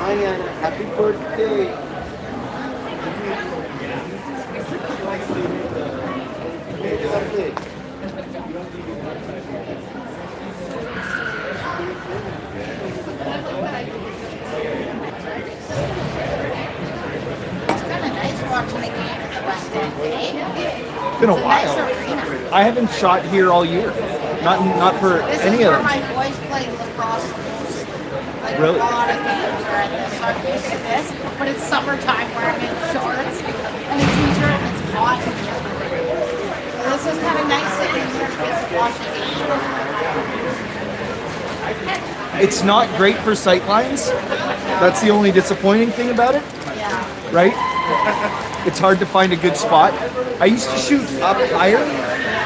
Anna, happy birthday. It's been a while. I haven't shot here all year. Not for any of them. My boys play lacrosse. Like Really? a lot of games are at this. So I'm used to this, but it's summertime where I'm in shorts and a t-shirt and it's hot. This is kind of nice sitting here and watching games. It's not great for sightlines. That's the only disappointing thing about it, Yeah. right? It's hard to find a good spot. I used to shoot up higher,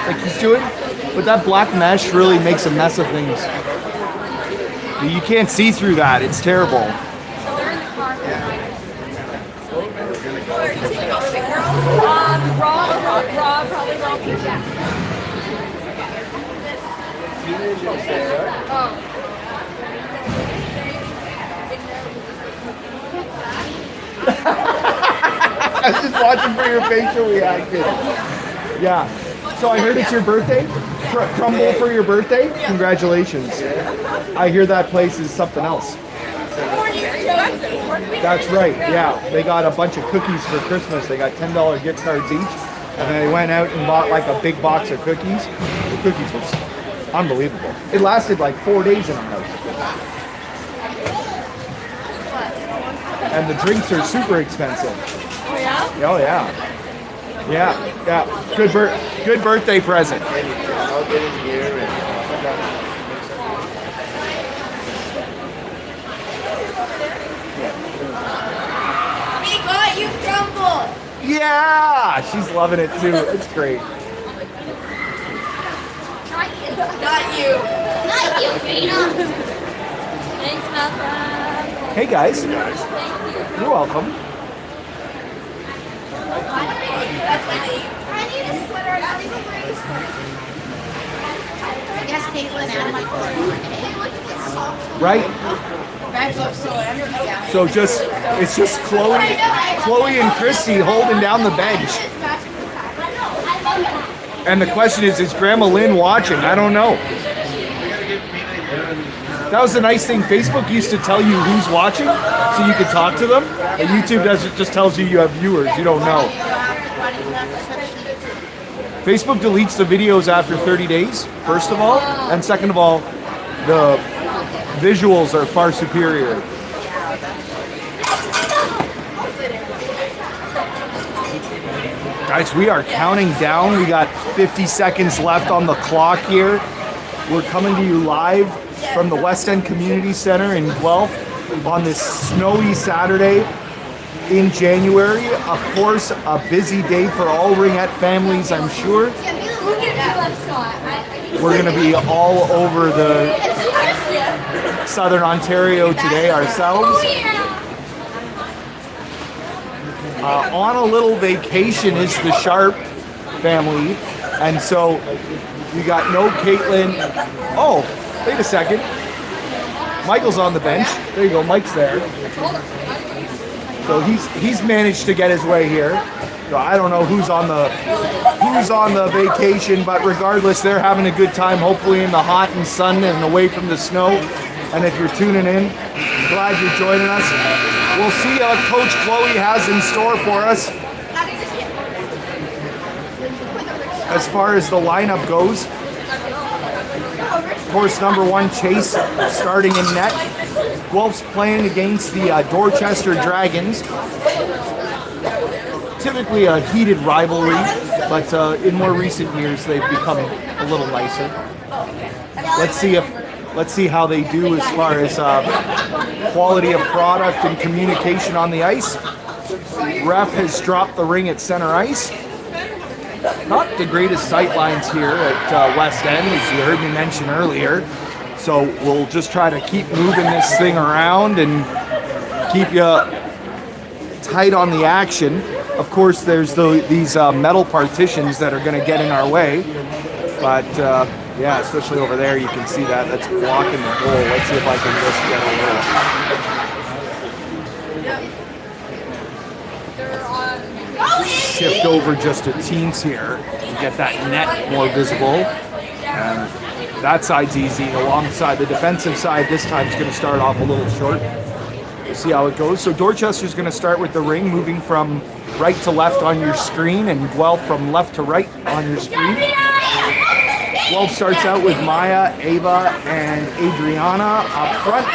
like he's doing, but that black mesh really makes a mess of things. You can't see through that. It's terrible. Raw, probably raw pizza. I was just watching for your facial reaction. Yeah. So I heard it's your birthday? Crumble for your birthday? Congratulations. I hear that place is something else. That's right, yeah. They got a bunch of cookies for Christmas. They got $10 gift cards each. And they went out and bought like a big box of cookies. The cookies was unbelievable. It lasted like 4 days in our house. And the drinks are super expensive. Oh yeah? Oh yeah. Yeah, yeah. Good birthday present. I'll get in here and We got you, Crumble! Yeah, she's loving it too. It's great. Not you. Not you, Peter. Thanks, Malcolm. Hey guys. You're welcome. I need a sweater. I'm not even wearing a sweater. I guess Caitlin and my Right? That looks so empty. So it's just Chloe and Christy holding down the bench. And the question is Grandma Lynn watching? I don't know. That was the nice thing. Facebook used to tell you who's watching, so you could talk to them. But YouTube just tells you have viewers. You don't know. Facebook deletes the videos after 30 days, first of all. And second of all, the visuals are far superior. Guys, we are counting down. We got 50 seconds left on the clock here. We're coming to you live from the West End Community Center in Guelph on this snowy Saturday in January. Of course, a busy day for all Ringette families, I'm sure. We're going to be all over the Southern Ontario today ourselves. On a little vacation is the Sharp family, and so we got no Caitlin. Oh, wait a second. Michael's on the bench. There you go, Mike's there. So he's managed to get his way here. So I don't know who's on the vacation, but regardless, they're having a good time, hopefully in the hot and sun and away from the snow. And if you're tuning in, glad you're joining us. We'll see what Coach Chloe has in store for us. As far as the lineup goes, course number 1, Chase, starting in net. Guelph's playing against the Dorchester Dragons. Typically a heated rivalry, but in more recent years they've become a little nicer. Let's see how they do as far as quality of product and communication on the ice. Ref has dropped the ring at center ice. Not the greatest sight lines here at West End, as you heard me mention earlier. So we'll just try to keep moving this thing around and keep you tight on the action. Of course, there's these metal partitions that are going to get in our way. But yeah, especially over there, you can see that. That's blocking the goal. Let's see if I can just get over it. shift over just to teams here and get that net more visible. And that side's easy. Alongside the defensive side, this time is going to start off a little short. We'll see how it goes. So Dorchester's going to start with the ring, moving from right to left on your screen, and Guelph from left to right on your screen. Guelph starts out with Maya, Ava, and Adriana up front.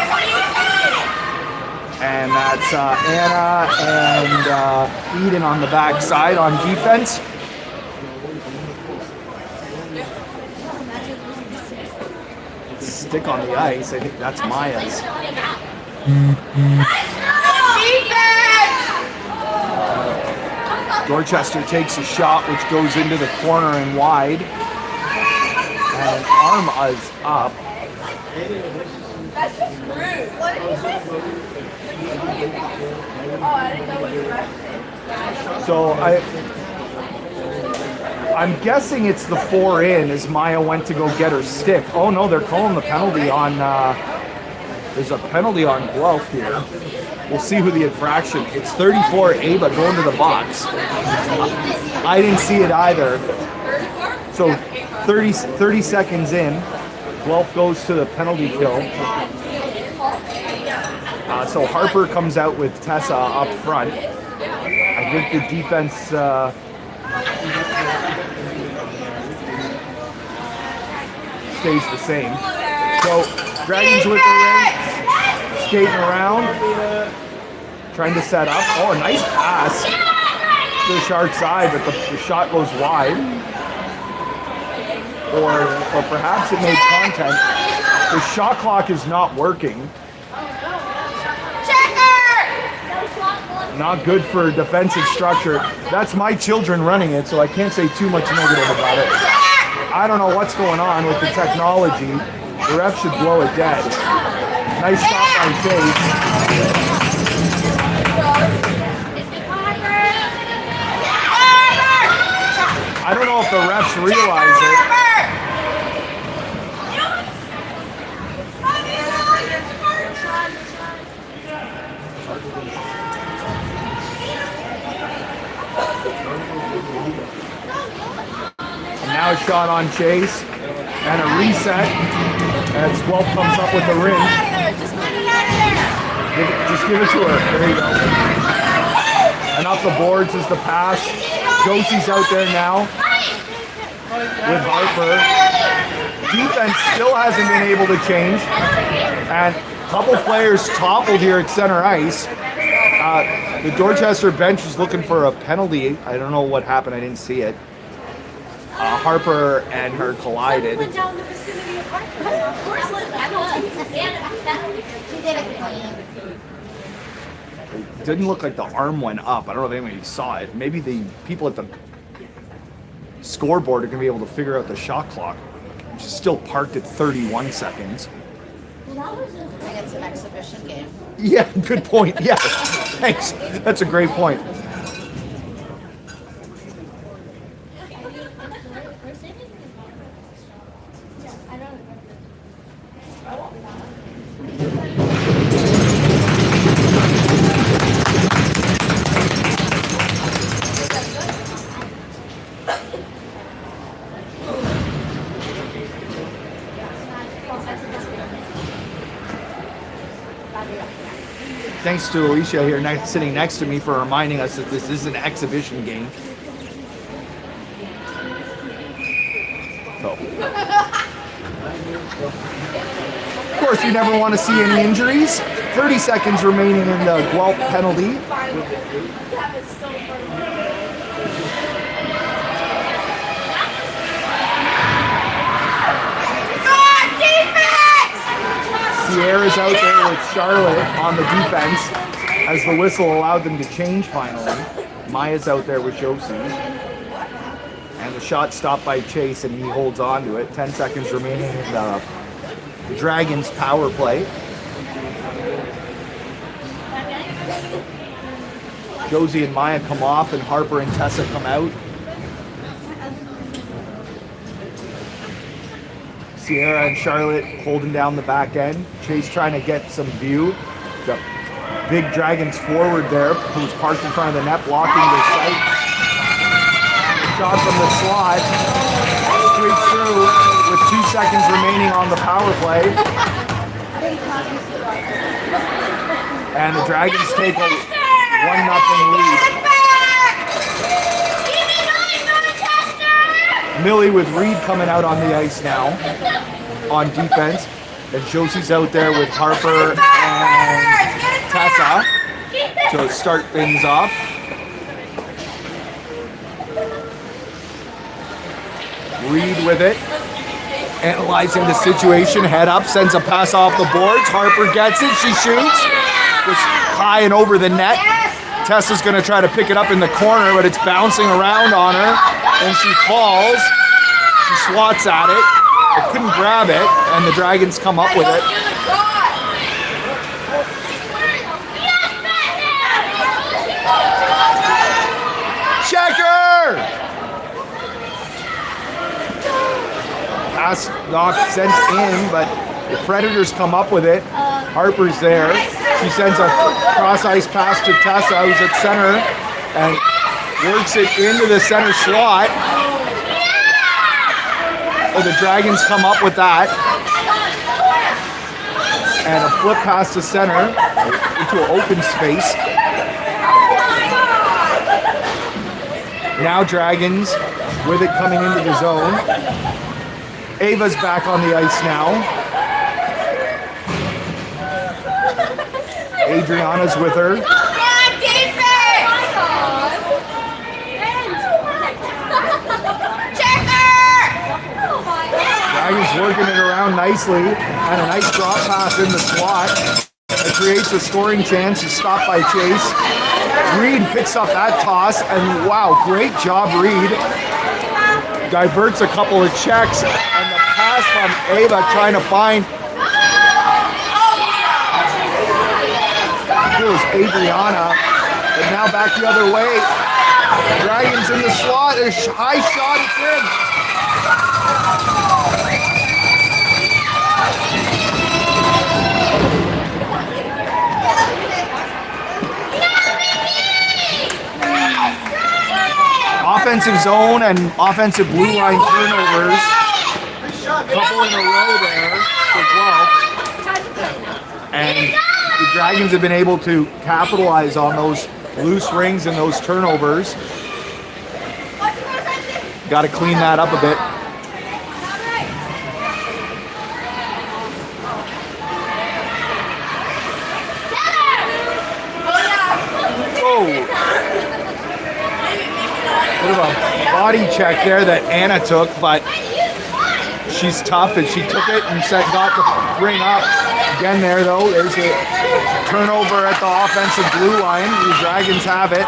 And that's Anna and Eden on the back side on defense. Stick on the ice. I think that's Maya's. Dorchester takes a shot which goes into the corner and wide. And arm is up. That's just rude. What did you say? Oh, I didn't know what you were saying. So I'm guessing it's the 4-in as Maya went to go get her stick. Oh no, they're calling the penalty on, there's a penalty on Guelph here. We'll see who the infraction. It's 34 Ava going to the box. I didn't see it either. So 30 seconds in, Guelph goes to the penalty kill. So Harper comes out with Tessa up front. I think the defense stays the same. So Dragons with the ring, skating around, trying to set up. Oh, a nice pass to the Shark side, but the shot goes wide. Or perhaps it made contact. The shot clock is not working. Not good for defensive structure. That's my children running it, so I can't say too much negative about it. I don't know what's going on with the technology. The ref should blow it dead. Nice shot by Chase. I don't know if the refs realize it. Now a shot on Chase and a reset as Guelph comes up with the ring. Just give it to her. There you go. And up the boards is the pass. Josie's out there now with Harper. Defense still hasn't been able to change. And a couple players toppled here at center ice. The Dorchester bench is looking for a penalty. I don't know what happened. I didn't see it. Harper and her collided. Went down the vicinity of Harper. Of course, she did it clean. It didn't look like the arm went up. I don't know if anybody saw it. Maybe the people at the scoreboard are going to be able to figure out the shot clock, which is still parked at 31 seconds. I think it's an exhibition game. Yeah, good point. Yeah, thanks. That's a great point. Thanks to Alicia here sitting next to me for reminding us that this is an exhibition game. So. Of course, you never want to see any injuries. 30 seconds remaining in the Guelph penalty. Sierra's out there with Charlotte on the defense as the whistle allowed them to change finally. Maya's out there with Josie. And the shot stopped by Chase and he holds on to it. 10 seconds remaining in the Dragons power play. Josie and Maya come off and Harper and Tessa come out. Sierra and Charlotte holding down the back end. Chase trying to get some view. The big Dragons forward there who's parked in front of the net blocking their sight. shot from the slot. Straight through with 2 seconds remaining on the power play. And the Dragons take a 1-0 lead. Millie with Reed coming out on the ice now on defense. And Josie's out there with Harper and Tessa to start things off. Reed with it, analyzing the situation, head up, sends a pass off the boards. Harper gets it, she shoots. It's high and over the net. Tessa's gonna try to pick it up in the corner, but it's bouncing around on her, and she falls. She swats at it, but couldn't grab it, and the Dragons come up with it. Checker! Pass knocked, sent in, but the Predators come up with it. Harper's there. She sends a cross-ice pass to Tessa, who's at center, and works it into the center slot. So the Dragons come up with that. And a flip pass to center into an open space. Now Dragons with it coming into the zone. Ava's back on the ice now. Adriana's with her. Dragons working it around nicely. And a nice drop pass in the slot. It creates a scoring chance. It's stopped by Chase. Reed picks up that toss. And wow, great job, Reed. Diverts a couple of checks. And the pass from Ava trying to find. It was Adriana. But now back the other way. Dragons in the slot. A high shot. It's in. Offensive zone and offensive blue line turnovers. Couple in a row there for Guelph. And the Dragons have been able to capitalize on those loose rings and those turnovers. Got to clean that up a bit. Oh. Bit of a body check there that Anna took, but she's tough and she took it and got the ring up. Again there though, there's a turnover at the offensive blue line. The Dragons have it.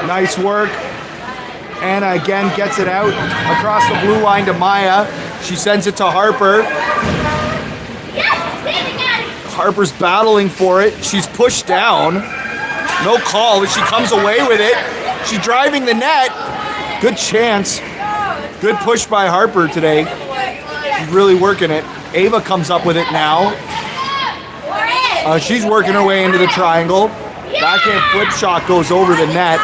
Nice work. Anna again gets it out across the blue line to Maya. She sends it to Harper. Harper's battling for it. She's pushed down. No call, but she comes away with it. She's driving the net. Good chance. Good push by Harper today. She's really working it. Ava comes up with it now. She's working her way into the triangle. Backhand flip shot goes over the net.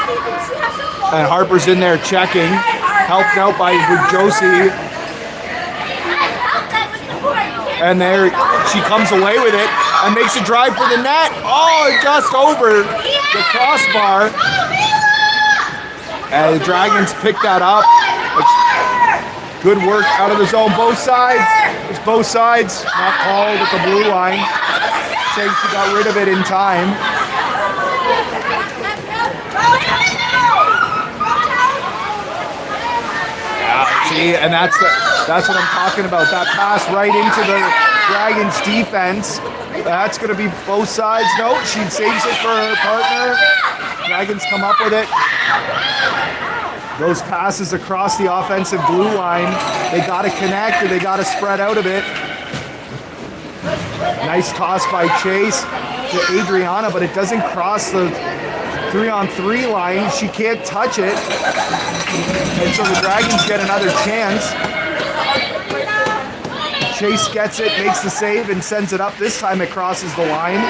And Harper's in there checking. Helped out by Josie. And there she comes away with it and makes a drive for the net. Oh, just over the crossbar. And the Dragons pick that up. Good work out of the zone, both sides. It's both sides. Not called at the blue line. Saying she got rid of it in time. See, and that's what I'm talking about. That pass right into the Dragons defense. That's going to be both sides. No, she saves it for her partner. Dragons come up with it. Those passes across the offensive blue line. They got to connect or they got to spread out a bit. Nice toss by Chase to Adriana, but it doesn't cross the 3-on-3 line. She can't touch it. And so the Dragons get another chance. Chase gets it, makes the save, and sends it up. This time it crosses the line.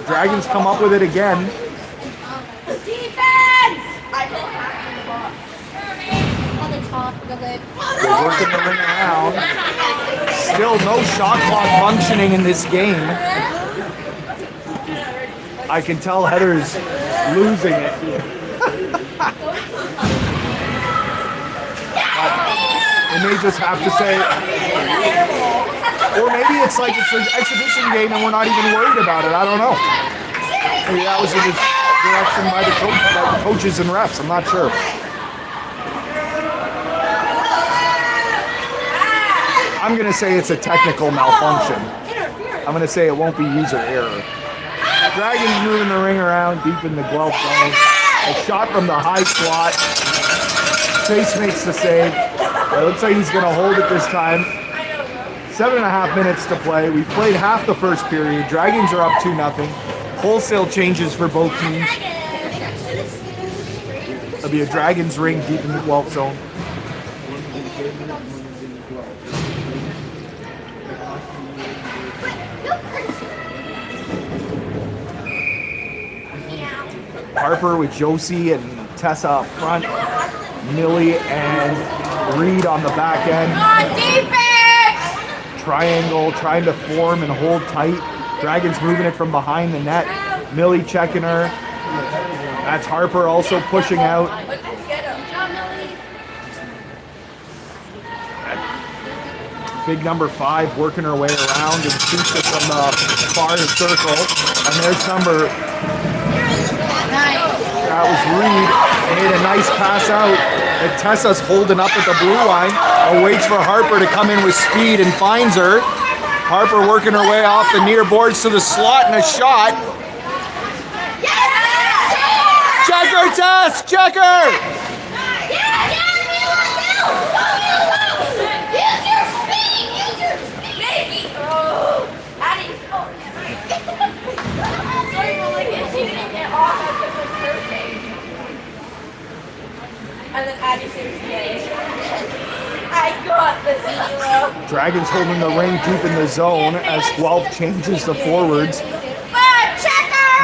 Dragons come up with it again. Defense! I go half in the box. On the top of the lid. They're working the ring around. Still no shot clock functioning in this game. I can tell Heather's losing it. They may just have to say, or maybe it's like it's an exhibition game and we're not even worried about it. I don't know. Maybe that was the direction by the coaches and refs. I'm not sure. I'm going to say it's a technical malfunction. I'm going to say it won't be user error. Dragons moving the ring around deep in the Guelph zone. A shot from the high slot. Chase makes the save. It looks like he's going to hold it this time. 7.5 minutes to play. We've played half the first period. Dragons are up 2-0. Wholesale changes for both teams. There'll be a Dragons ring deep in the Guelph zone. Harper with Josie and Tessa up front. Millie and Reed on the back end. Defense! Triangle trying to form and hold tight. Dragons moving it from behind the net. Millie checking her. That's Harper also pushing out. Big number 5 working her way around and shoots it from the far circle. And there's number... That was Reed. Made a nice pass out. And Tessa's holding up at the blue line. Waits for Harper to come in with speed and finds her. Harper working her way off the near boards to the slot and a shot. Check her, Tess! Check her! And then Abby saves the edge. I got the 0. Dragons holding the ring deep in the zone as Guelph changes the forwards.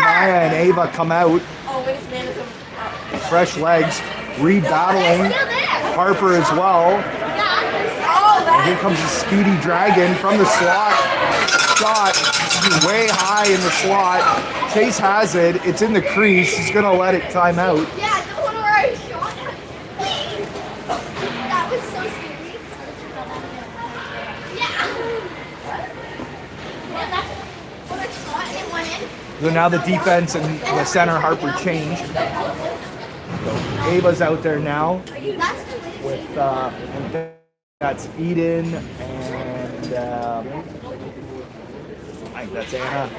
Maya and Ava come out. Oh, wait, this man is Fresh legs. Reed battling. Harper as well. And here comes the speedy Dragon from the slot. Shot way high in the slot. Chase has it. It's in the crease. He's going to let it time out. Yeah, the one where I shot at. That was so scary. Yeah. Yeah, that's when I shot and it went in. So now the defense and the center Harper change. Ava's out there now with that's Eden and I think that's Anna.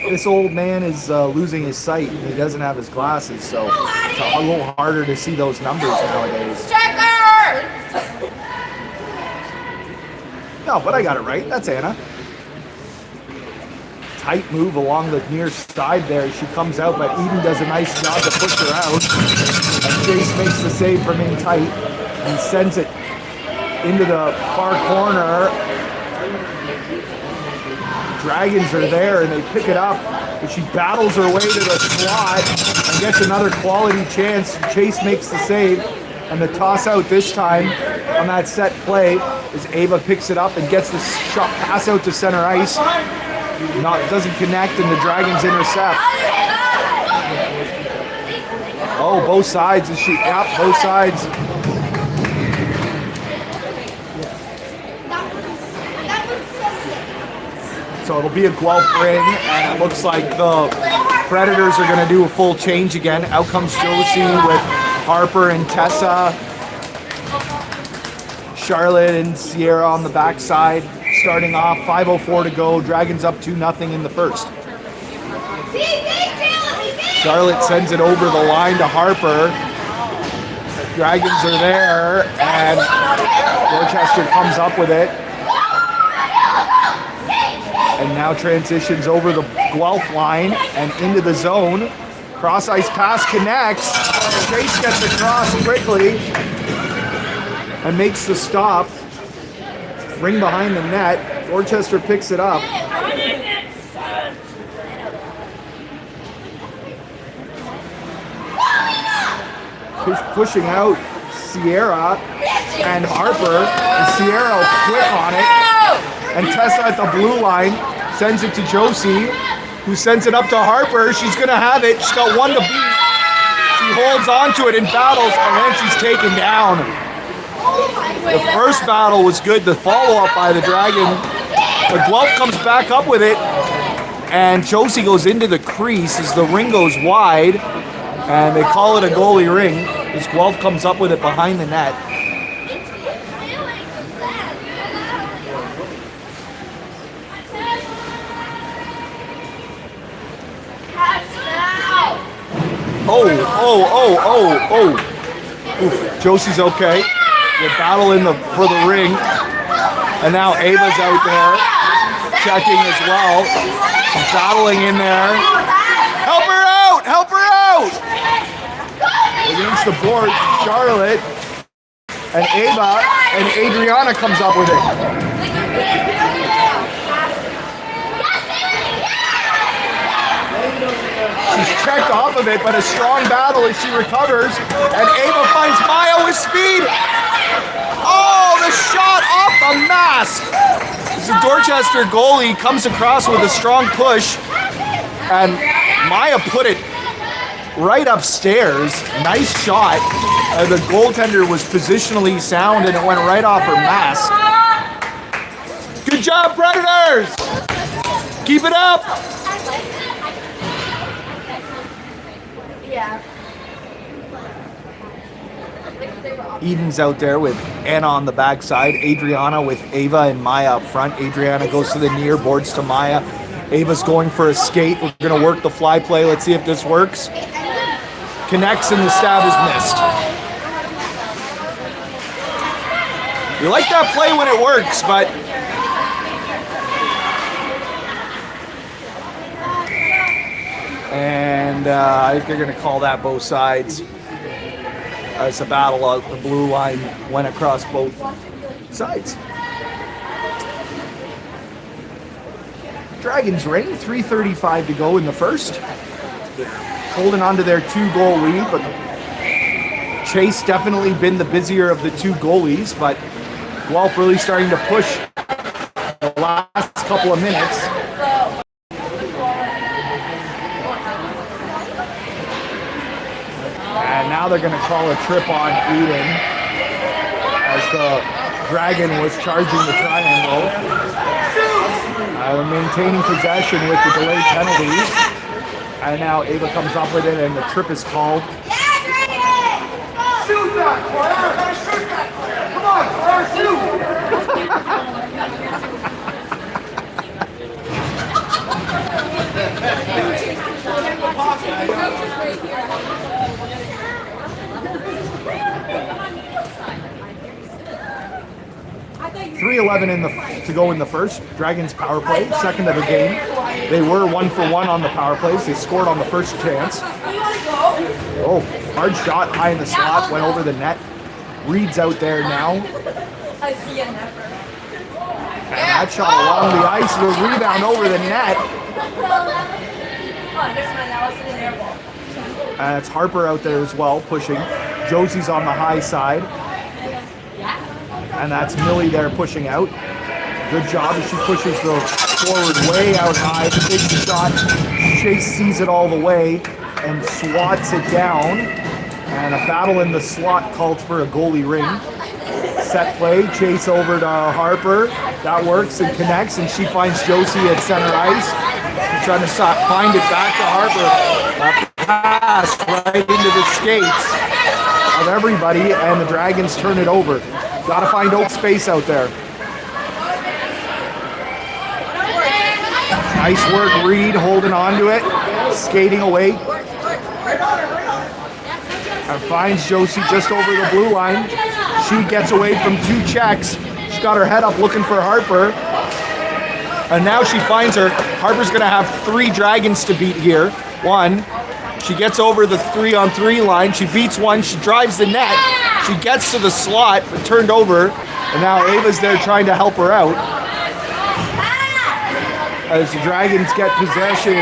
This old man is losing his sight. He doesn't have his glasses, so it's a little harder to see those numbers nowadays. Checker! No, but I got it right. That's Anna. Tight move along the near side there. She comes out, but Eden does a nice job to push her out. And Chase makes the save from in tight and sends it into the far corner. Dragons are there and they pick it up, but she battles her way to the slot and gets another quality chance. Chase makes the save, and the toss out this time on that set play is Ava picks it up and gets the shot pass out to center ice. Doesn't connect, and the Dragons intercept. Oh, both sides. Yep, both sides. So it'll be a Guelph ring, and it looks like the Predators are going to do a full change again. Out comes Josie with Harper and Tessa. Charlotte and Sierra on the backside. Starting off, 5:04 to go. Dragons up 2-0 in the first. Charlotte sends it over the line to Harper. Dragons are there, and Dorchester comes up with it. And now transitions over the Guelph line and into the zone. Cross ice pass connects. Chase gets across quickly and makes the stop. Ring behind the net. Dorchester picks it up. pushing out Sierra and Harper. And Sierra quick on it. And Tessa at the blue line sends it to Josie, who sends it up to Harper. She's going to have it. She's got one to beat. She holds on to it and battles, and then she's taken down. The first battle was good. The follow-up by the Dragon. But Guelph comes back up with it. And Josie goes into the crease as the ring goes wide. And they call it a goalie ring as Guelph comes up with it behind the net. Oh. Oof, Josie's okay. They're battling for the ring. And now Ava's out there checking as well. She's battling in there. Help her out! Help her out! Against the board, Charlotte and Ava and Adriana comes up with it. She's checked off of it, but a strong battle as she recovers. And Ava finds Maya with speed. Oh, the shot off the mask. The Dorchester goalie comes across with a strong push. And Maya put it right upstairs. Nice shot. The goaltender was positionally sound and it went right off her mask. Good job, Predators! Keep it up! Eden's out there with Anna on the backside. Adriana with Ava and Maya up front. Adriana goes to the near, boards to Maya. Ava's going for a skate. We're going to work the fly play. Let's see if this works. Connects and the stab is missed. You like that play when it works, but and I think they're going to call that both sides. As the battle of the blue line went across both sides. Dragons reign, 3:35 to go in the first. Holding on to their 2-goal lead, but Chase definitely been the busier of the two goalies, but Guelph really starting to push the last couple of minutes. And now they're going to call a trip on Eden as the Dragon was charging the triangle. Maintaining possession with the delayed penalties. And now Ava comes up with it and the trip is called. Shoot that, Claire! Come on, Claire, shoot! 3:11 to go in the first. Dragons power play, second of the game. They were 1-for-1 on the power plays. They scored on the first chance. Oh, hard shot high in the slot, went over the net. Reed's out there now. And that shot along the ice, the rebound over the net. And it's Harper out there as well, pushing. Josie's on the high side. And that's Millie there pushing out. Good job as she pushes the forward way out high. Takes the shot. Chase sees it all the way and swats it down. And a battle in the slot called for a goalie ring. Set play, Chase over to Harper. That works and connects, and she finds Josie at center ice. She's trying to find it back to Harper. That pass right into the skates of everybody, and the Dragons turn it over. Got to find open space out there. Nice work, Reed, holding on to it, skating away. And finds Josie just over the blue line. She gets away from two checks. She's got her head up looking for Harper. And now she finds her. Harper's going to have 3 Dragons to beat here. One, she gets over the 3-on-3 line. She beats one. She drives the net. She gets to the slot, but turned over. And now Ava's there trying to help her out. As the Dragons get possession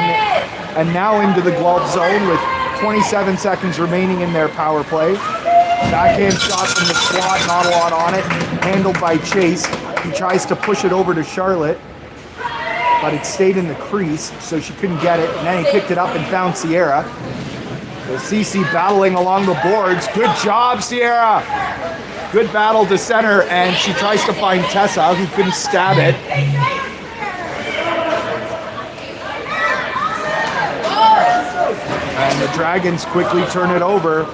and now into the Guelph zone with 27 seconds remaining in their power play. Backhand shot from the slot, not a lot on it. Handled by Chase. He tries to push it over to Charlotte, but it stayed in the crease, so she couldn't get it. And then he picked it up and found Sierra. So Cece battling along the boards. Good job, Sierra. Good battle to center, and she tries to find Tessa, who couldn't stab it. And the Dragons quickly turn it over.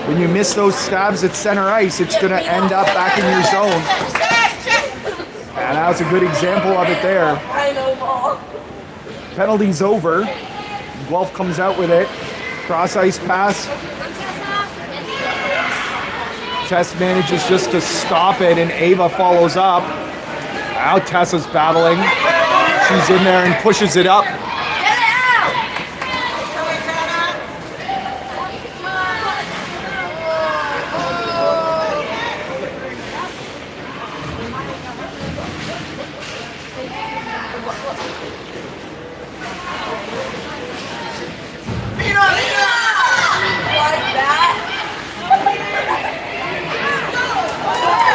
When you miss those stabs at center ice, it's going to end up back in your zone. And that was a good example of it there. I know, ball. Penalty's over. Guelph comes out with it. Cross ice pass. Tess manages just to stop it, and Ava follows up. Now Tessa's battling. She's in there and pushes it up.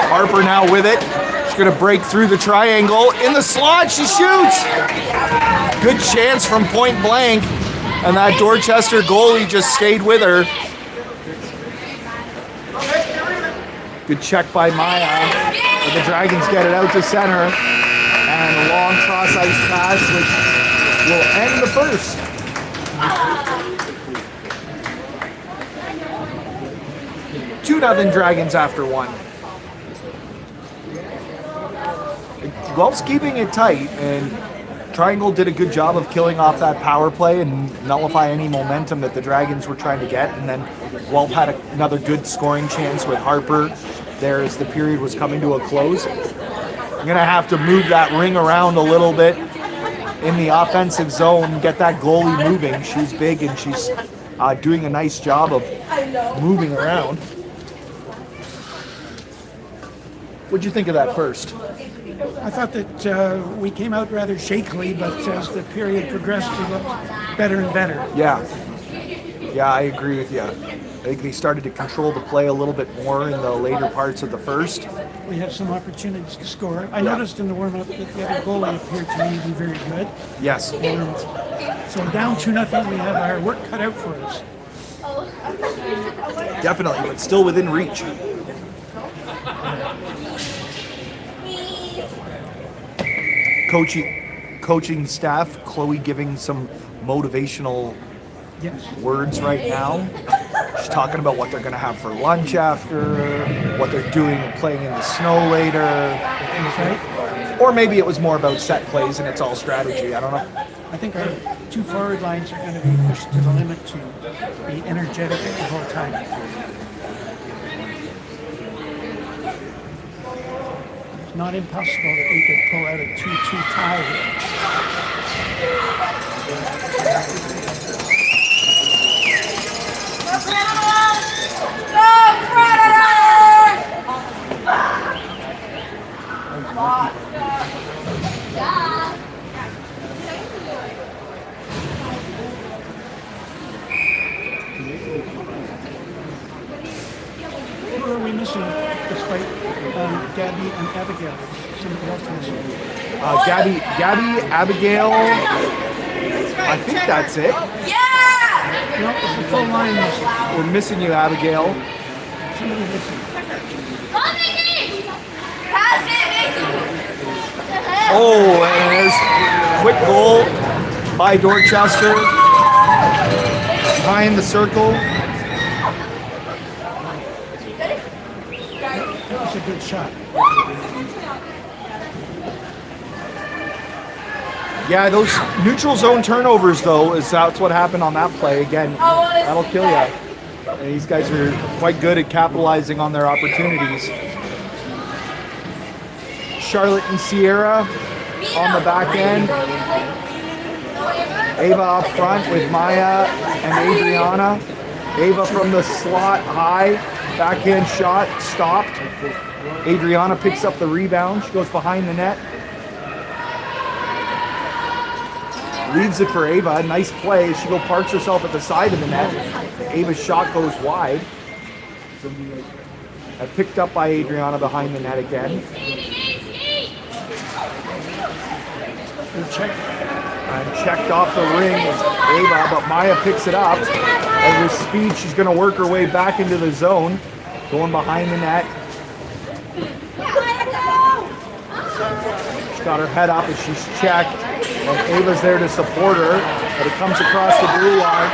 Harper now with it. She's going to break through the triangle. In the slot, she shoots. Good chance from point blank. And that Dorchester goalie just stayed with her. Good check by Maya. But the Dragons get it out to center. And a long cross ice pass, which will end the first. Two 2-0 Dragons after one. Guelph's keeping it tight, and Triangle did a good job of killing off that power play and nullify any momentum that the Dragons were trying to get. And then Guelph had another good scoring chance with Harper there as the period was coming to a close. I'm going to have to move that ring around a little bit in the offensive zone and get that goalie moving. She's big and she's doing a nice job of moving around. What'd you think of that first? I thought that we came out rather shakily, but as the period progressed, we looked better and better. Yeah, I agree with you. I think they started to control the play a little bit more in the later parts of the first. We had some opportunities to score. I noticed in the warm-up that the other goalie appeared to me to be very good. Yes. And so down 2-0, we have our work cut out for us. Definitely, but still within reach. Coaching staff, Chloe giving some motivational words right now. She's talking about what they're going to have for lunch after, what they're doing and playing in the snow later. Right? Or maybe it was more about set plays and it's all strategy. I don't know. I think our two forward lines are going to be pushed to the limit to be energetic the whole time. Not impossible that we could pull out a 2-2 tie here. Go Predators! Who are we missing despite Gabby and Abigail? Somebody else missing? Gabby, Abigail, I think that's it. Yeah! No, it's the full line missing. We're missing you, Abigail. Somebody missing. Pass it, Mickey! Oh, and there's a quick goal by Dorchester. Behind the circle. That was a good shot. Yeah, those neutral zone turnovers, though, that's what happened on that play. Again, that'll kill you. And these guys are quite good at capitalizing on their opportunities. Charlotte and Sierra on the back end. Ava up front with Maya and Adriana. Ava from the slot high. Backhand shot, stopped. Adriana picks up the rebound. She goes behind the net. Leaves it for Ava. Nice play. She parks herself at the side of the net. Ava's shot goes wide. Picked up by Adriana behind the net again. And checked off the ring is Ava, but Maya picks it up. And with speed, she's going to work her way back into the zone. Going behind the net. She's got her head up as she's checked. And Ava's there to support her. But it comes across the blue line.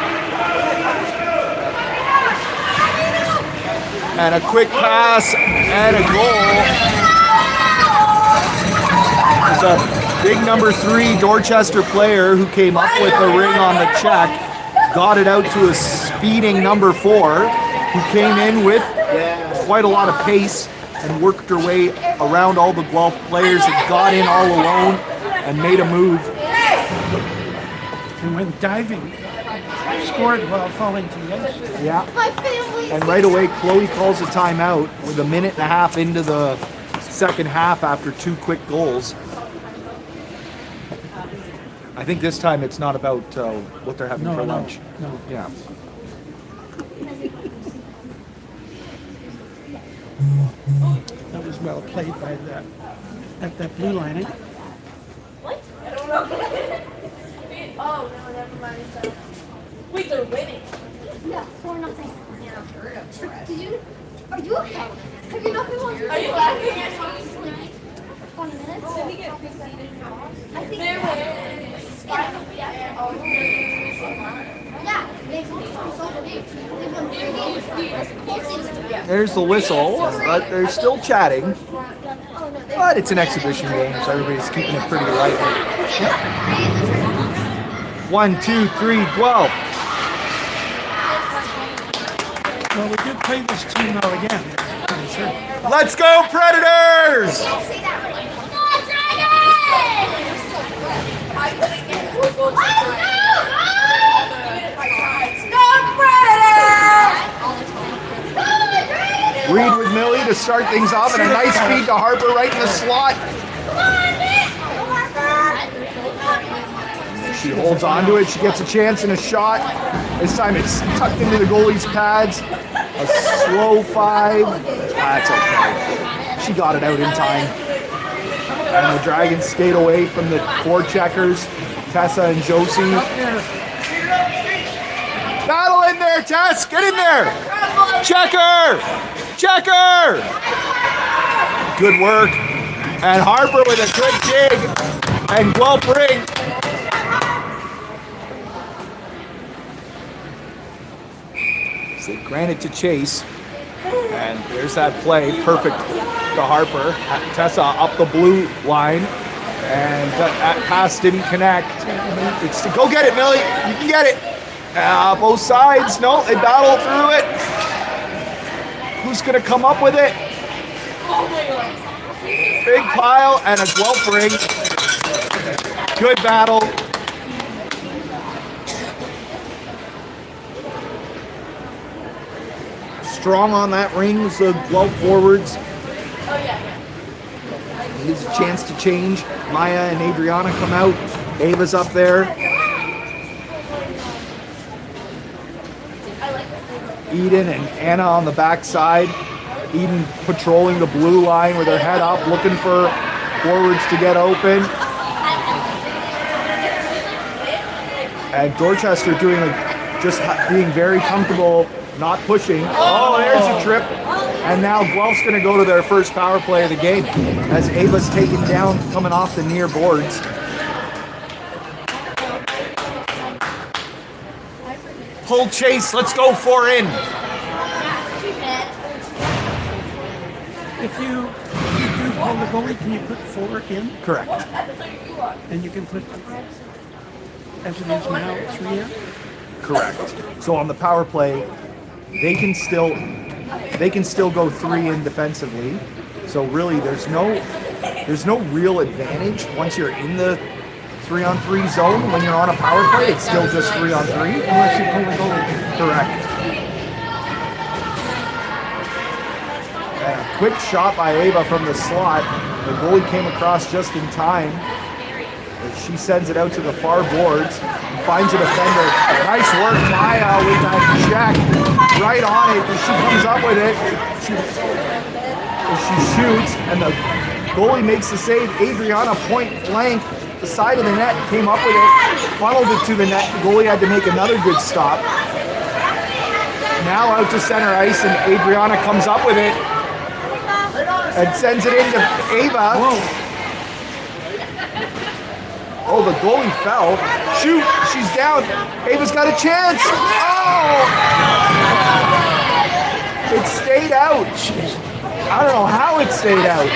And a quick pass and a goal. It's a big number 3 Dorchester player who came up with the ring on the check. Got it out to a speeding number 4 who came in with quite a lot of pace and worked her way around all the Guelph players and got in all alone and made a move. And went diving. Scored while falling to the ice. Yeah. And right away, Chloe calls a timeout with a minute and a half into the second half after 2 quick goals. I think this time it's not about what they're having for lunch. No. Yeah. That was well played by at that blue line. Eh? What? I don't know. Oh, no, never mind. Wait, they're winning. Yeah, 4-0. Did you? Are you okay? Have you not been watching? Are you laughing at me? 20 minutes? Did we get preceded? I think They're winning. yeah, they've won so big. They've won 3 games. There's the whistle, but they're still chatting. But it's an exhibition game, so everybody's keeping it pretty light. 1, 2, 3, Guelph. Well, we did play this team now again. Pretty sure. Let's go, Predators! I couldn't get 4 goals. Go Predators! Reed with Millie to start things off, and a nice feed to Harper right in the slot. She holds on to it. She gets a chance and a shot. This time it's tucked into the goalie's pads. A slow 5. That's okay. She got it out in time. And the Dragons skate away from the 4 checkers. Tessa and Josie. Battle in there, Tess. Get in there. Checker. Checker. Good work. And Harper with a good dig. And Guelph ring. They grant it to Chase, and there's that play, perfect to Harper. Tessa up the blue line, and that pass didn't connect. It's to go get it, Millie. You can get it. Both sides, no, they battle through it. Who's gonna come up with it? Big pile and a Guelph ring. Good battle. Strong on that ring was the Guelph forwards. Needs a chance to change. Maya and Adriana come out. Ava's up there. Eden and Anna on the backside. Eden patrolling the blue line with her head up, looking for forwards to get open. And Dorchester just being very comfortable, not pushing. Oh, there's a trip. And now Guelph's going to go to their first power play of the game as Ava's taken down, coming off the near boards. Pull Chase, let's go 4 in. If you do pull the goalie, can you put 4 in? Correct. And you can put, as it is now, 3 in? Correct. So on the power play, they can still go 3 in defensively. So really, there's no real advantage once you're in the 3-on-3 zone. When you're on a power play, it's still just 3-on-3 unless you pull the goalie. Correct. And a quick shot by Ava from the slot. The goalie came across just in time. She sends it out to the far boards, finds a defender. Nice work, Maya, with that check right on it. And she comes up with it. She shoots, and the goalie makes the save. Adriana point blank, the side of the net, came up with it, funneled it to the net. The goalie had to make another good stop. Now out to center ice, and Adriana comes up with it and sends it into Ava. Oh, the goalie fell. Shoot, she's down. Ava's got a chance. Oh! It stayed out. I don't know how it stayed out.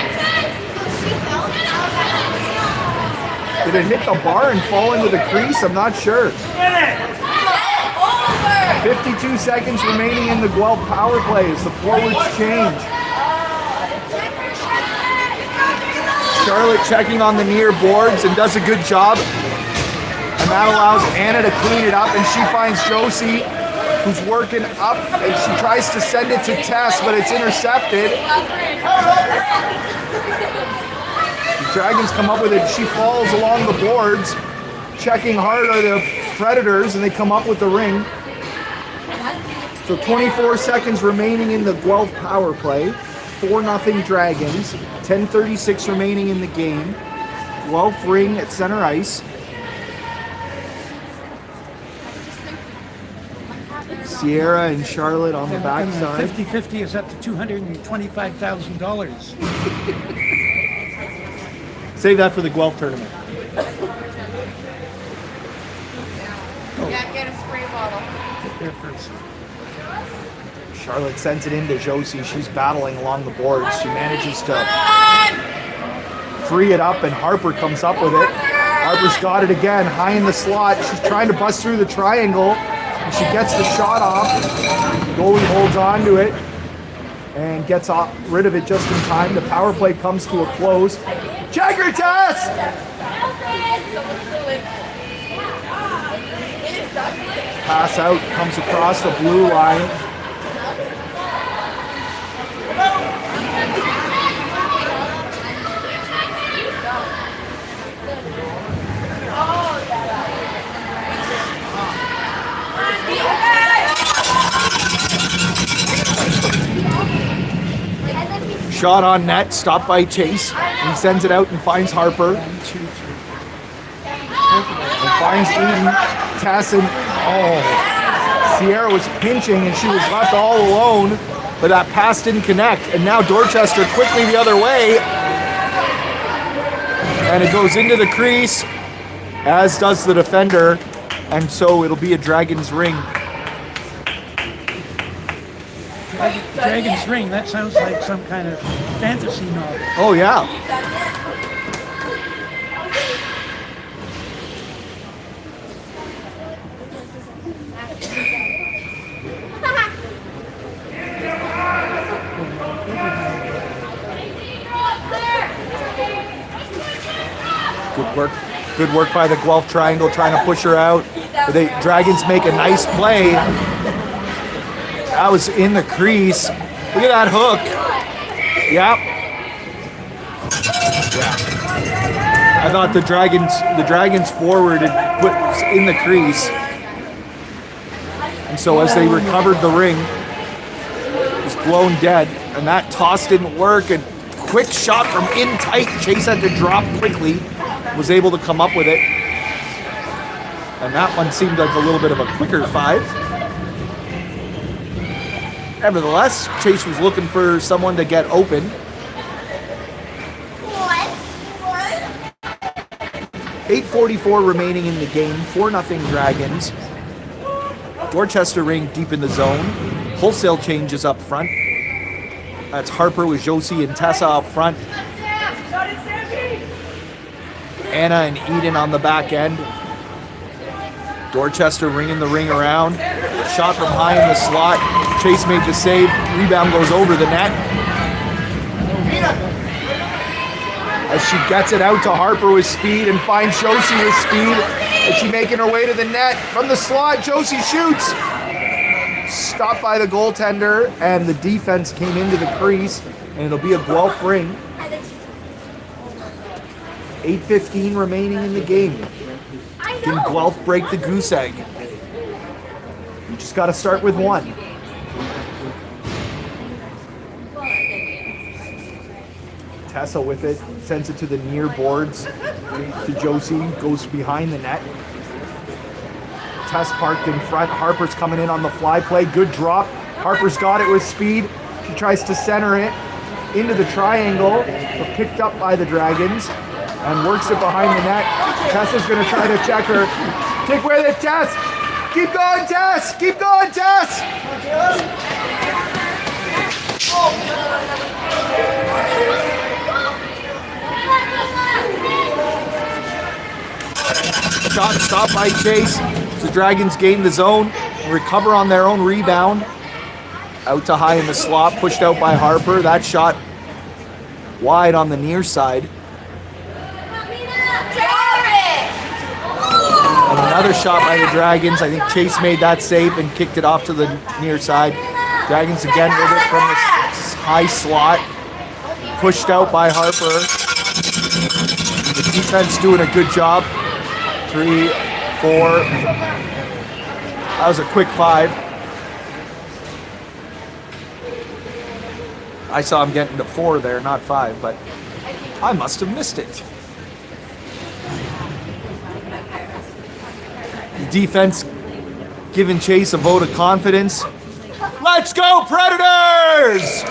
Did it hit the bar and fall into the crease? I'm not sure. 52 seconds remaining in the Guelph power play as the forwards change. Charlotte checking on the near boards and does a good job. And that allows Anna to clean it up, and she finds Josie, who's working up, and she tries to send it to Tess, but it's intercepted. The Dragons come up with it. She falls along the boards. Checking hard are the Predators, and they come up with the ring. So 24 seconds remaining in the Guelph power play. 4-0 Dragons. 10:36 remaining in the game. Guelph ring at center ice. Sierra and Charlotte on the backside. 50-50 is up to $225,000. Save that for the Guelph tournament. Yeah, get a spray bottle. There first. Charlotte sends it into Josie. She's battling along the boards. She manages to free it up, and Harper comes up with it. Harper's got it again, high in the slot. She's trying to bust through the triangle, and she gets the shot off. Goalie holds on to it and gets rid of it just in time. The power play comes to a close. Checker test! Pass out, comes across the blue line. Shot on net, stopped by Chase. He sends it out and finds Harper. 1, 2, 3. And finds Eden. Tess and Sierra was pinching and she was left all alone, but that pass didn't connect. And now Dorchester quickly the other way. And it goes into the crease, as does the defender. And so it'll be a Dragon's ring. Dragon's Ring, that sounds like some kind of fantasy novel. Oh, yeah. Good work. Good work by the Guelph Triangle trying to push her out. The Dragons make a nice play. That was in the crease. Look at that hook. Yep. Yeah. I thought the Dragons forward had put in the crease. And so as they recovered the ring, it was blown dead. And that toss didn't work. And quick shot from in tight. Chase had to drop quickly. Was able to come up with it. And that one seemed like a little bit of a quicker 5. Nevertheless, Chase was looking for someone to get open. 8:44 remaining in the game. 4-0 Dragons. Dorchester ring deep in the zone. Wholesale changes up front. That's Harper with Josie and Tessa up front. Anna and Eden on the back end. Dorchester ringing the ring around. Shot from high in the slot. Chase made the save. Rebound goes over the net. As she gets it out to Harper with speed and finds Josie with speed. As she making her way to the net. From the slot, Josie shoots. Stopped by the goaltender, and the defense came into the crease, and it'll be a Guelph ring. 8:15 remaining in the game. Can Guelph break the goose egg? You just got to start with one. Tessa with it, sends it to the near boards to Josie, goes behind the net. Tess parked in front. Harper's coming in on the fly play. Good drop. Harper's got it with speed. She tries to center it into the triangle, but picked up by the Dragons and works it behind the net. Tessa's going to try to check her. Take with it, Tess. Keep going, Tess. Keep going, Tess. Shot stopped by Chase. The Dragons gain the zone, recover on their own rebound. Out to high in the slot, pushed out by Harper. That shot wide on the near side. And another shot by the Dragons. I think Chase made that save and kicked it off to the near side. Dragons again with it from the high slot. Pushed out by Harper. The defense doing a good job. 3, 4. That was a quick 5. I saw him getting to 4 there, not 5, but I must have missed it. The defense giving Chase a vote of confidence. Let's go, Predators!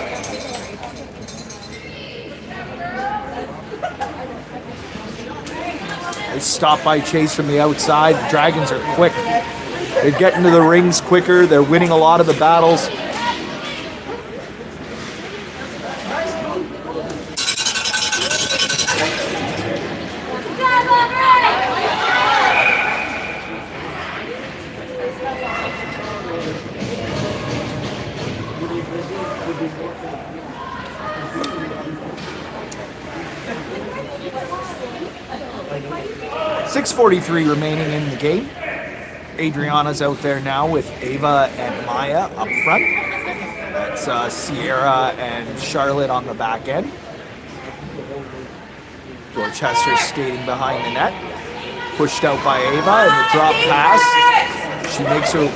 They stop by Chase from the outside. The Dragons are quick. They're getting to the rings quicker. They're winning a lot of the battles. .6:43 remaining in the game. Adriana's out there now with Ava and Maya up front. That's Sierra and Charlotte on the back end. Dorchester skating behind the net. Pushed out by Ava and the drop pass. She makes her,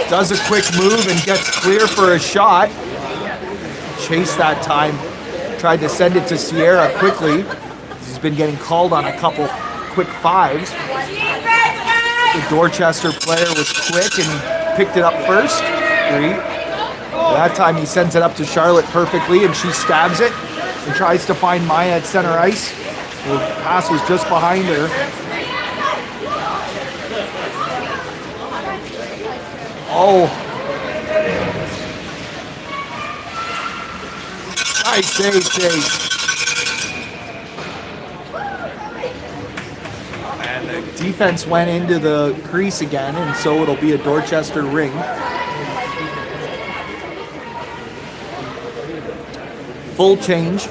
does a quick move and gets clear for a shot. Chase that time, tried to send it to Sierra quickly. He's been getting called on a couple quick 5s. The Dorchester player was quick and picked it up first. 3. That time he sends it up to Charlotte perfectly and she stabs it and tries to find Maya at center ice. The pass was just behind her. Oh. Nice save, Chase. And the defense went into the crease again, and so it'll be a Dorchester ring. Full change.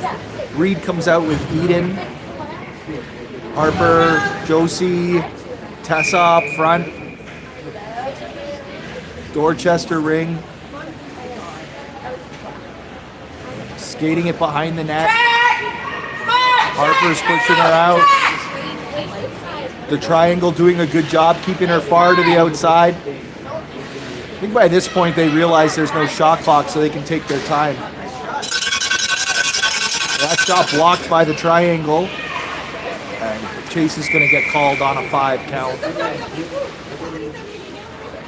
Reed comes out with Eden, Harper, Josie, Tessa up front. Dorchester ring. Skating it behind the net. Harper's pushing her out. The triangle doing a good job keeping her far to the outside. I think by this point they realize there's no shot clock so they can take their time. That shot blocked by the triangle. And Chase is going to get called on a 5 count.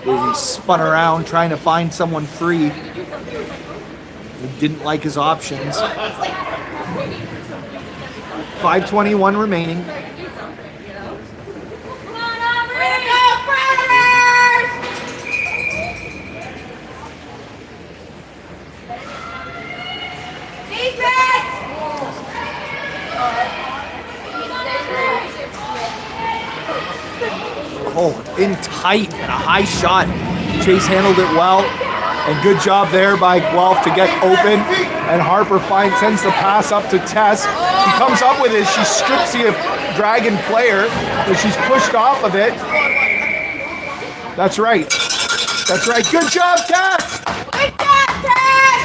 He spun around trying to find someone free. He didn't like his options. 5:21 remaining. Oh, in tight and a high shot. Chase handled it well. And good job there by Guelph to get open. And Harper sends the pass up to Tess. She comes up with it. She strips the Dragon player, but she's pushed off of it. That's right. That's right. Good job, Tess! Good job, Tess!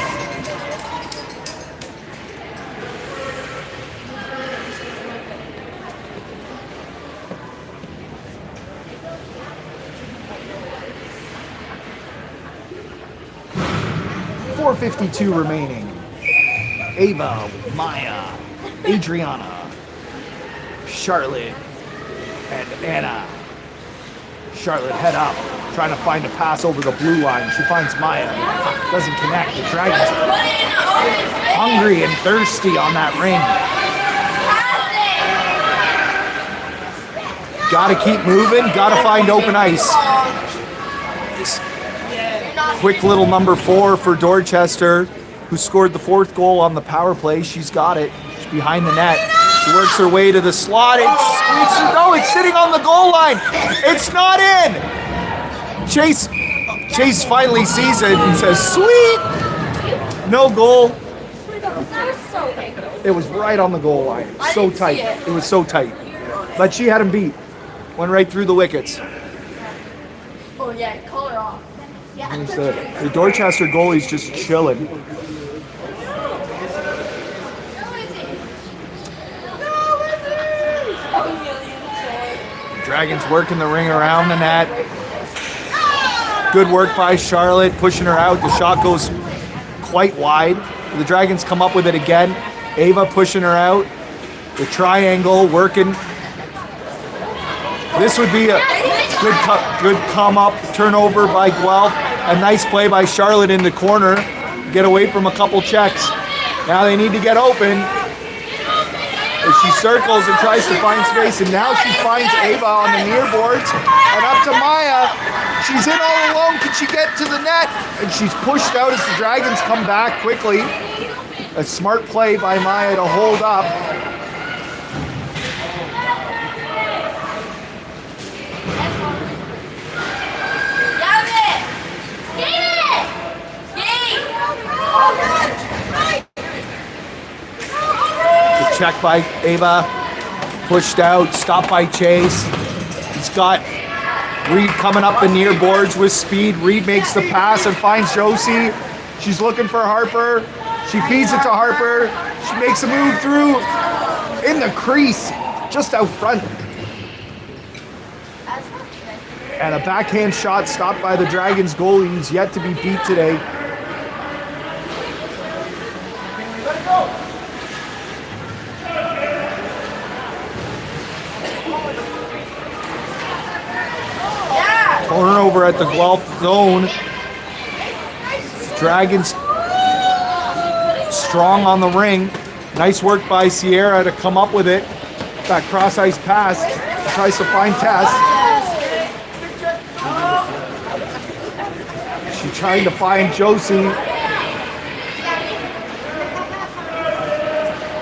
4:52 remaining. Ava, Maya, Adriana, Charlotte, and Anna. Charlotte head up, trying to find a pass over the blue line. She finds Maya. Doesn't connect. The Dragons hungry and thirsty on that ring. Gotta keep moving. Gotta find open ice. Quick little number 4 for Dorchester, who scored the 4th goal on the power play. She's got it. She's behind the net. She works her way to the slot. It's sitting on the goal line. It's not in. Chase finally sees it and says, "Sweet." No goal. It was right on the goal line. So tight. It was so tight. But she had him beat. Went right through the wickets. Oh yeah, call her off. The Dorchester goalie's just chilling. Dragons working the ring around the net. Good work by Charlotte, pushing her out. The shot goes quite wide. The Dragons come up with it again. Ava pushing her out. The triangle working. This would be a good come up turnover by Guelph. A nice play by Charlotte in the corner. Get away from a couple checks. Now they need to get open. As she circles and tries to find space, and now she finds Ava on the near boards, and up to Maya. She's in all alone. Can she get to the net? And she's pushed out as the Dragons come back quickly. A smart play by Maya to hold up. Check by Ava, pushed out, stopped by Chase. He's got Reed coming up the near boards with speed. Reed makes the pass and finds Josie. She's looking for Harper. She feeds it to Harper. She makes a move through in the crease, just out front. And a backhand shot stopped by the Dragons goalie, who's yet to be beat today. Turnover at the Guelph zone. Dragons strong on the ring. Nice work by Sierra to come up with it. That cross ice pass. Tries to find Tess. She's trying to find Josie.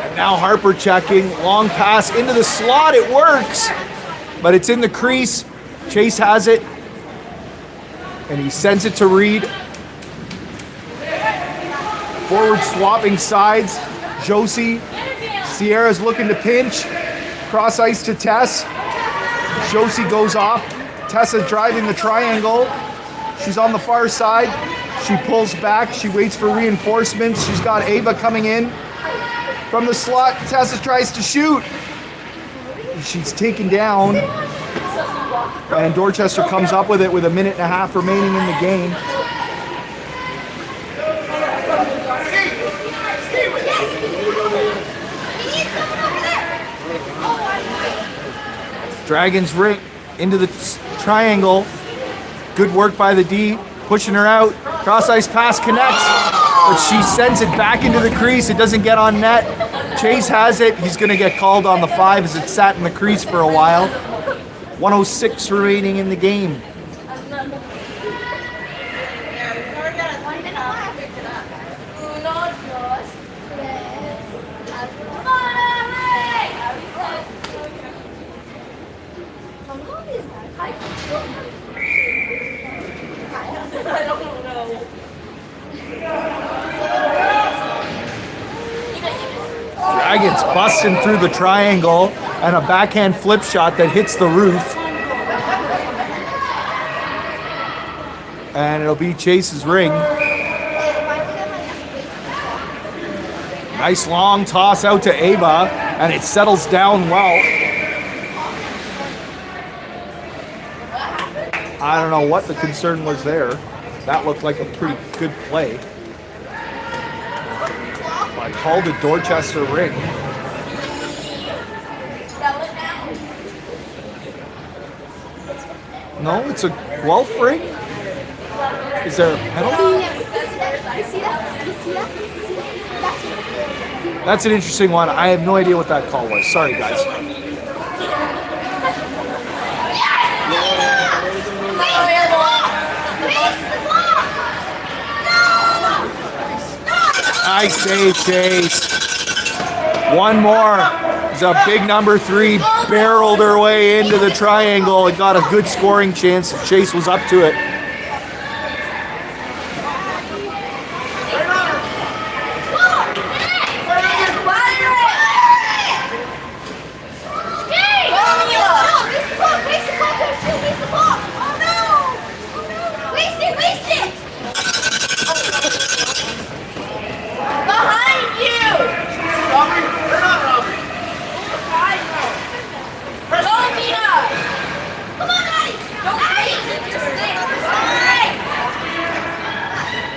And now Harper checking. Long pass into the slot. It works. But it's in the crease. Chase has it. And he sends it to Reed. Forward swapping sides. Josie. Sierra's looking to pinch. Cross ice to Tess. Josie goes off. Tessa driving the triangle. She's on the far side. She pulls back. She waits for reinforcements. She's got Ava coming in. From the slot, Tessa tries to shoot. She's taken down. And Dorchester comes up with it with 1.5 minutes remaining in the game. Dragons ring into the triangle. Good work by the D, pushing her out. Cross ice pass connects, but she sends it back into the crease. It doesn't get on net. Chase has it. He's going to get called on the 5 as it sat in the crease for a while. 1:06 remaining in the game. Dragons busting through the triangle and a backhand flip shot that hits the roof. And it'll be Chase's ring. Nice long toss out to Ava, and it settles down well. I don't know what the concern was there. That looked like a pretty good play. called a Dorchester ring. No, it's a Guelph ring? Is there a penalty? You see that? You see that? That's an interesting one. I have no idea what that call was. Sorry, guys. Nice save, Chase. One more. There's a big number 3 barreled her way into the triangle and got a good scoring chance. Chase was up to it.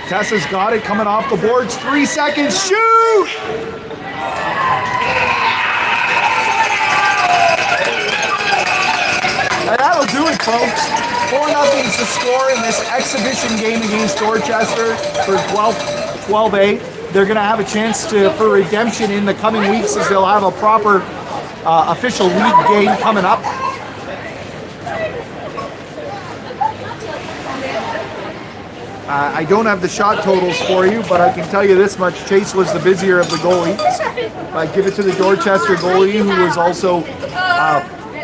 Tessa's got it coming off the boards. 3 seconds. Shoot! And that'll do it, folks. 4-0 is the score in this exhibition game against Dorchester for Guelph 12A. They're going to have a chance for redemption in the coming weeks as they'll have a proper official league game coming up. I don't have the shot totals for you, but I can tell you this much. Chase was the busier of the goalies. I give it to the Dorchester goalie, who was also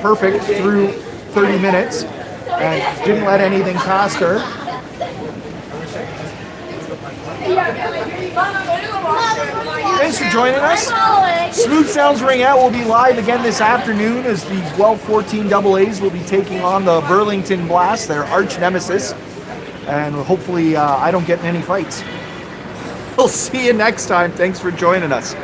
perfect through 30 minutes and didn't let anything past her. Thanks for joining us. Smooth Sounds Ring Out will be live again this afternoon as the Guelph 14AAs will be taking on the Burlington Blast, their arch nemesis. And hopefully I don't get in any fights. We'll see you next time. Thanks for joining us.